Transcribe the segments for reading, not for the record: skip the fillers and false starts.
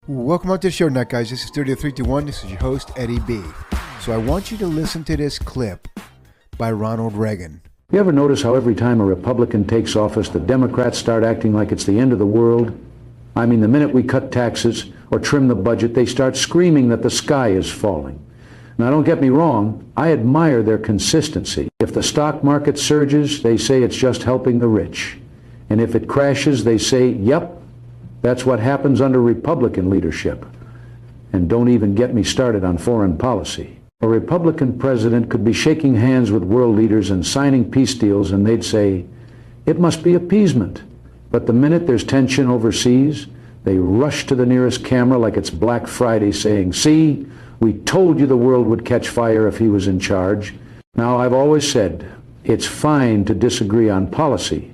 Welcome out to the show tonight, guys. This is Studio 321. This is your host, Eddie B. So I want you to listen to this clip by Ronald Reagan. You ever notice how every time a Republican takes office, the Democrats start acting like it's the end of the world? I mean, the minute we cut taxes or trim the budget, they start screaming that the sky is falling. Now, don't get me wrong, I admire their consistency. If the stock market surges, they say it's just helping the rich. And if it crashes, they say, yep, that's what happens under Republican leadership. And don't even get me started on foreign policy. A Republican president could be shaking hands with world leaders and signing peace deals, and they'd say, it must be appeasement. But the minute there's tension overseas, they rush to the nearest camera like it's Black Friday saying, see, we told you the world would catch fire if he was in charge. Now, I've always said, it's fine to disagree on policy.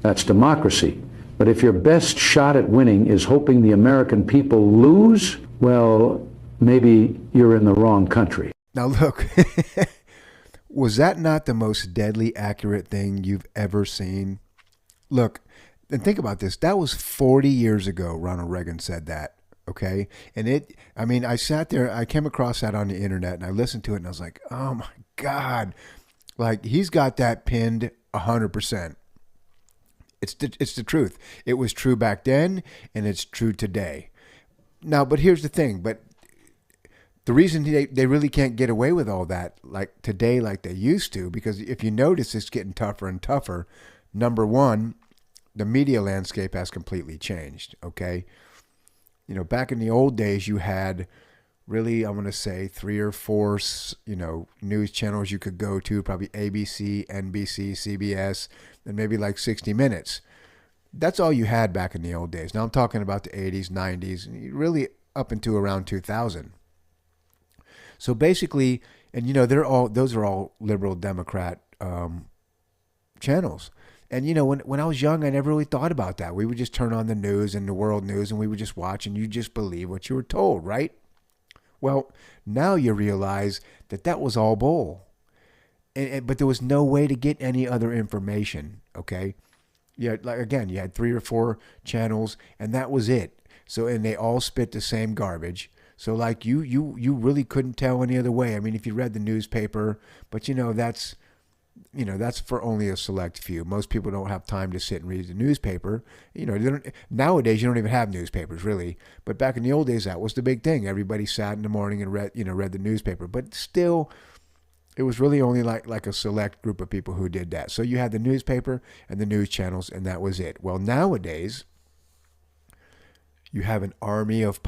That's democracy. But if your best shot at winning is hoping the American people lose, well, maybe you're in the wrong country. Now look, was that not the most deadly accurate thing you've ever seen? Look, and think about this. That was 40 years ago, Ronald Reagan said that, okay? And I sat there, I came across that on the internet, and I listened to it, and I was like, oh my God. Like, he's got that pinned 100%. It's the truth. It was true back then, and it's true today. Now, but here's the thing. But the reason they really can't get away with all that like today like they used to, because if you notice, it's getting tougher and tougher. Number one, the media landscape has completely changed, okay? You know, back in the old days, you had really, I'm going to say 3 or 4, news channels you could go to, probably ABC, NBC, CBS, and maybe like 60 Minutes. That's all you had back in the old days. Now I'm talking about the 80s, 90s, really up into around 2000. So basically, and those are all liberal Democrat channels. And when I was young, I never really thought about that. We would just turn on the news and the world news, and we would just watch, and you just believe what you were told, right? Well, now you realize that was all bull. But there was no way to get any other information, okay? You had 3 or 4 channels, and that was it. So, and they all spit the same garbage. So, like, you really couldn't tell any other way. I mean, if you read the newspaper, but that's for only a select few. Most people don't have time to sit and read the newspaper. Nowadays you don't even have newspapers really. But back in the old days, that was the big thing. Everybody sat in the morning and read the newspaper. But still, it was really only like a select group of people who did that. So you had the newspaper and the news channels, and that was it. Well, nowadays, you have an army of